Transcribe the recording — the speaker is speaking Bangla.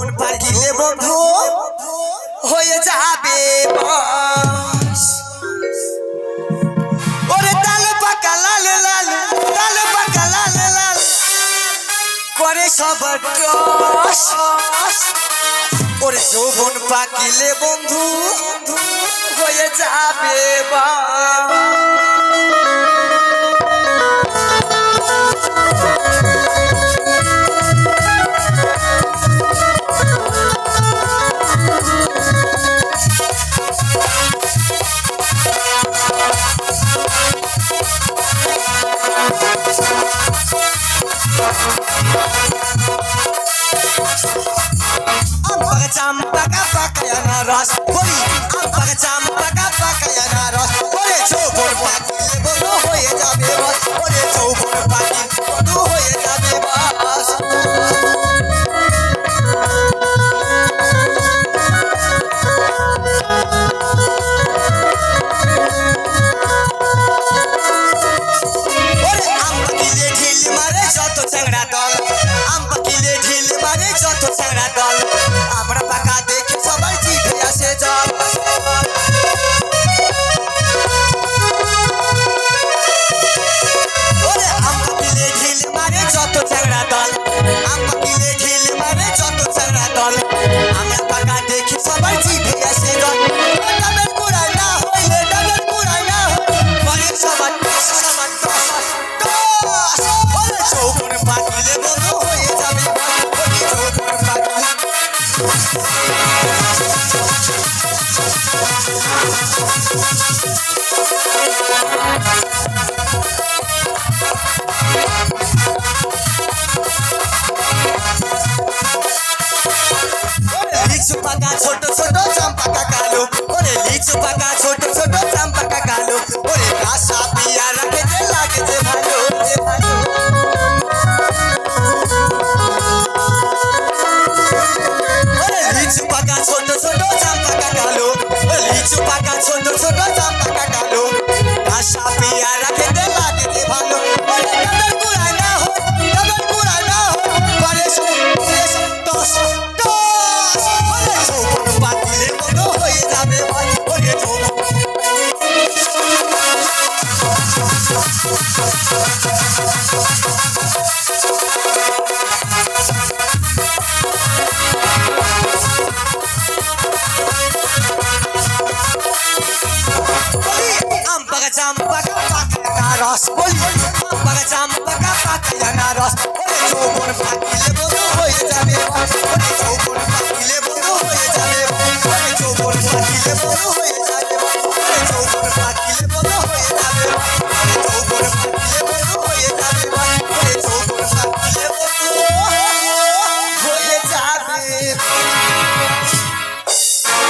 যৌবন পাকিলে বন্ধু হয়ে যাবে বস। ওরে তাল পাকা লাল লাল, তাল পাকা লাল লাল করে সবার টস। ওরে যৌবন পাকিলে বন্ধু হয়ে যাবে বস। চাম্পাকা পাকায়ানা রস বলি আমপাকা চাম্পাকা পাকায়ানা রস। ওরে যৌবন পাকিলে বন্ধু হয়ে যাবে বস। ওরে যৌবন পাকিলে বন্ধু হয়ে যাবে বস। ওরে আম পাকিলে ঢিল মারে যত চ্যাংড়া দল, আম পাকিলে ঢিল মারে যত চ্যাংড়া দল। আমরা পাকা দেখে সবাই জিভে আসে জল। ওরে আম পাকিলে ঢিল মারে যত চ্যাংড়া দল, আম পাকিলে ঢিল মারে যত চ্যাংড়া দল। আমরা পাকা দেখে সবাই জিভে আসে জল। ডাবের কুড়াই না হইলে, ডাবের কুড়াই না হইলে সবার সবার টস টস। ওরে যৌবন পাকিলে বন্ধু হয়ে যাবে বস। ওরে যৌবন পাকিলে লিচু পাকা ছোট ছোট চাম্পাকা কালো। ওরে লিচু পাকা ছোট ছোট চাম্পাকা কালো। ওরে কাঁচা পেয়ারা খেতে লাগে যে ভালো, যে ভালো। ওরে লিচু পাকা ছোট ছোট চাম্পাকা কালো। ওরে লিচু পাকা ছোট ছোট চাম্পাকা কালো। কাঁচা পেয়ারা খেতে লাগে যে ভালো। ওরে ডাবের কুড়াই না হোক, ডাবের কুড়াই না হোক করে টস টস। ওরে যৌবন পাকিলে বন্ধু হয়ে যাবে ভাই। ওরে যৌবন আমপাকা চাম্পাকা পাকায়ানা রস বলি আমপাকা চাম্পাকা পাকায়ানা রস। ওরে যৌবন পাকিলে বন্ধু হয়ে যাবে বস। ওরে যৌবন পাকিলে বন্ধু হয়ে যাবে বস। ওরে যৌবন পাকিলে বন্ধু হয়ে যাবে বস। ওরে যৌবন পাকিলে